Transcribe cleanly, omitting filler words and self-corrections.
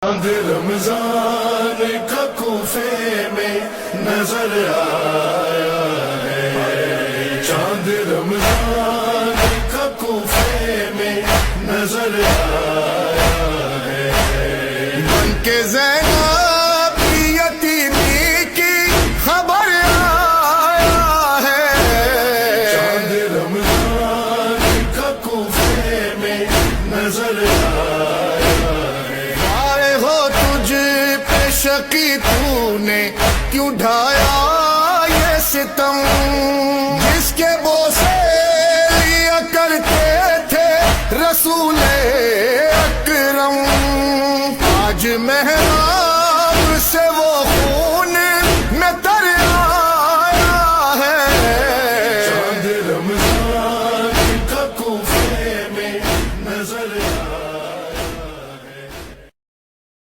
چاند رمضان کا کوفے میں نظر آیا ہے، چاند رمضان کا کوفے میں نظر آیا ہے، بن کے زینب کی یتیمی کی خبر آیا ہے، چاند رمضان کا کوفے میں نظر آیا ہے، آئے ہو تجھ پہ شقی تو نے کیوں ڈھایا یہ ستم، جس کے بوسے لیا کرتے تھے رسول اکرم، آج محراب سے وہ خون